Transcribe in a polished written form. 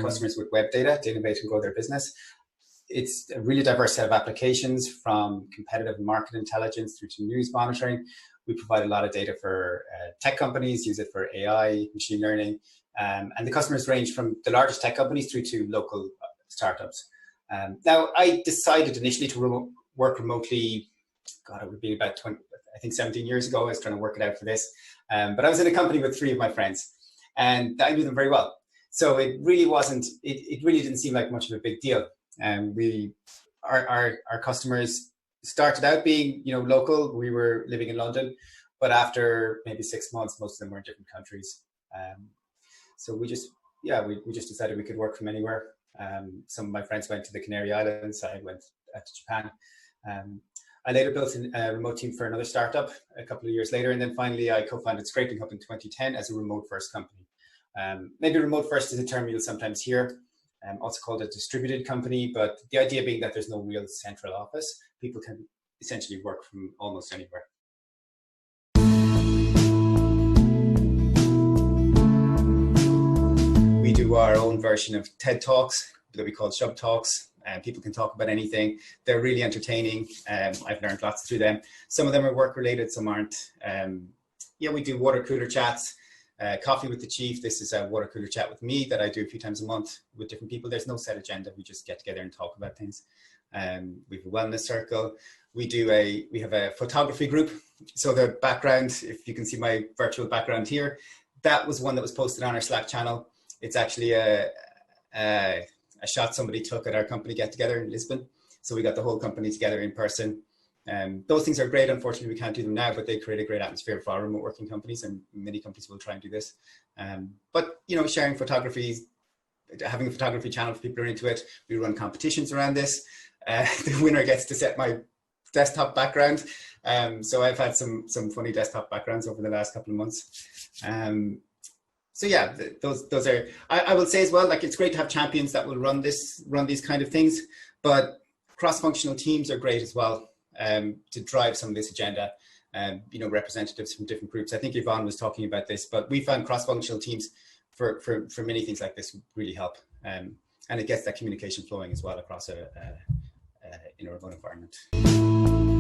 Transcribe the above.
customers with web data to innovate and grow their business. It's a really diverse set of applications, from competitive and market intelligence through to news monitoring. We provide a lot of data for tech companies, use it for AI, machine learning, and the customers range from the largest tech companies through to local startups. Now, I decided initially to work remotely. God, it would be about 17 years ago. I was trying to work it out for this. But I was in a company with 3 of my friends, and I knew them very well. So it really wasn't, it really didn't seem like much of a big deal. Our customers started out being, local. We were living in London, but after maybe 6 months, most of them were in different countries. So we just decided we could work from anywhere. Some of my friends went to the Canary Islands. I went to Japan. I later built a remote team for another startup a couple of years later. And then finally, I co-founded Scrapinghub in 2010 as a remote first company. Maybe remote first is a term you'll sometimes hear, also called a distributed company. But the idea being that there's no real central office. People can essentially work from almost anywhere. We do our own version of TED Talks that we call Shub Talks. People can talk about anything. They're really entertaining. I've learned lots through them. Some of them are work related, some aren't. We do water cooler chats, coffee with the chief. This is a water cooler chat with me that I do a few times a month with different people. There's no set agenda. We just get together and talk about things. We have a wellness circle. We have a photography group. So the background, if you can see my virtual background here, that was one that was posted on our Slack channel. It's actually a shot somebody took at our company get together in Lisbon. So we got the whole company together in person. Those things are great. Unfortunately, we can't do them now, but they create a great atmosphere for our remote working companies, and many companies will try and do this. But sharing photography, having a photography channel for people who are into it. We run competitions around this. The winner gets to set my desktop background. So I've had some funny desktop backgrounds over the last couple of months. So yeah, those are, I will say as well, like, it's great to have champions that will run these kind of things, but cross-functional teams are great as well, to drive some of this agenda, representatives from different groups. I think Yvonne was talking about this, but we found cross-functional teams for many things like this really help. And it gets that communication flowing as well across in a remote environment.